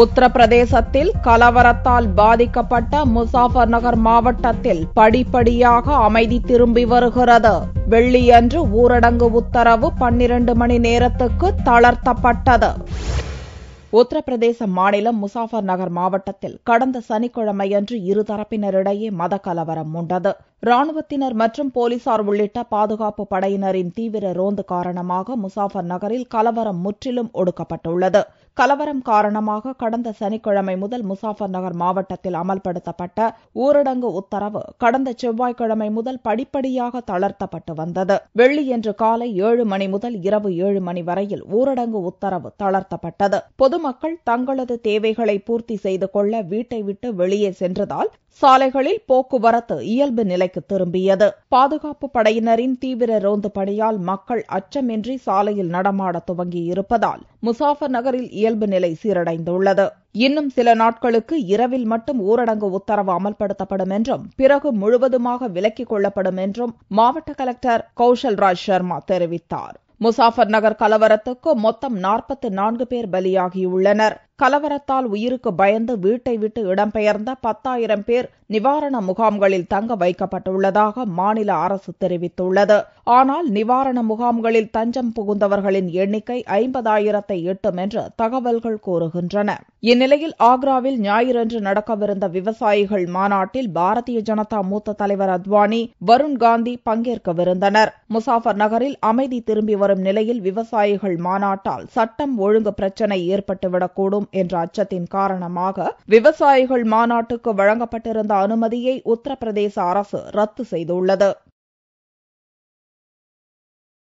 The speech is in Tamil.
உத்தரப்பிரதேசத்தில் கலவரத்தால் பாதிக்கப்பட்ட முசாஃபர்நகர் மாவட்டத்தில் படிப்படியாக அமைதி திரும்பி வருகிறது. வெள்ளியன்று ஊரடங்கு உத்தரவு 12 மணி நேரத்துக்கு தளர்த்தப்பட்டது. உத்தரப்பிரதேச மாநிலம் முசாஃபர்நகர் மாவட்டத்தில் கடந்த சனிக்கிழமையன்று இருதரப்பினரிடையே மத கலவரம் மூண்டது. ராணுவத்தினர் மற்றும் போலீசார் உள்ளிட்ட பாதுகாப்பு படையினரின் தீவிர ரோந்து காரணமாக முசாஃபர் நகரில் கலவரம் முற்றிலும் ஒடுக்கப்பட்டுள்ளது. கலவரம் காரணமாக கடந்த சனிக்கிழமை முதல் முசாஃபர் நகர் மாவட்டத்தில் அமல்படுத்தப்பட்ட ஊரடங்கு உத்தரவு கடந்த செவ்வாய்க்கிழமை முதல் படிப்படியாக தளர்த்தப்பட்டு வந்தது. வெள்ளியன்று காலை 7 மணி முதல் இரவு 7 மணி வரையில் ஊரடங்கு உத்தரவு தளர்த்தப்பட்டது. பொதுமக்கள் தங்களது தேவைகளை பூர்த்தி செய்து கொள்ள வீட்டை விட்டு வெளியே சென்றதால் சாலைகளில் போக்குவரத்து இயல்பு நிலைக்கு திரும்பியது. பாதுகாப்பு படையினரின் தீவிர ரோந்து பணியால் மக்கள் அச்சமின்றி சாலையில் நடமாட துவங்கியிருப்பதால் முசாஃபர் நகரில் இயல்பு நிலை சீரடைந்துள்ளது. இன்னும் சில நாட்களுக்கு இரவில் மட்டும் ஊரடங்கு உத்தரவு அமல்படுத்தப்படும் என்றும் பிறகு முழுவதுமாக விலக்கிக் கொள்ளப்படும் என்றும் மாவட்ட கலெக்டர் கௌஷல்ராஜ் சர்மா தெரிவித்தார். முசாஃபர் நகர் கலவரத்துக்கு மொத்தம் 44 பேர் பலியாகியுள்ளனர். கலவரத்தால் உயிருக்கு பயந்து வீட்டை விட்டு இடம்பெயர்ந்த 10,000 பேர் நிவாரண முகாம்களில் தங்க வைக்கப்பட்டுள்ளதாக மாநில அரசு தெரிவித்துள்ளது. ஆனால் நிவாரண முகாம்களில் தஞ்சம் புகுந்தவர்களின் எண்ணிக்கை 50,000-ஐ எட்டும் என்று தகவல்கள் கூறுகின்றன. இந்நிலையில் ஆக்ராவில் ஞாயிறன்று நடக்கவிருந்த விவசாயிகள் மாநாட்டில் பாரதிய ஜனதா மூத்த தலைவர் அத்வானி, வருண் காந்தி பங்கேற்கவிருந்தனர். முசாஃபர் நகரில் அமைதி திரும்பி வரும் நிலையில் விவசாயிகள் மாநாட்டால் சட்டம் ஒழுங்கு பிரச்சினை ஏற்பட்டுவிடக்கூடும் என்ற அச்சத்தின் காரணமாக விவசாயிகள் மாநாட்டுக்கு வழங்கப்பட்டிருந்த அனுமதியை உத்தரப்பிரதேச அரசு ரத்து செய்துள்ளது.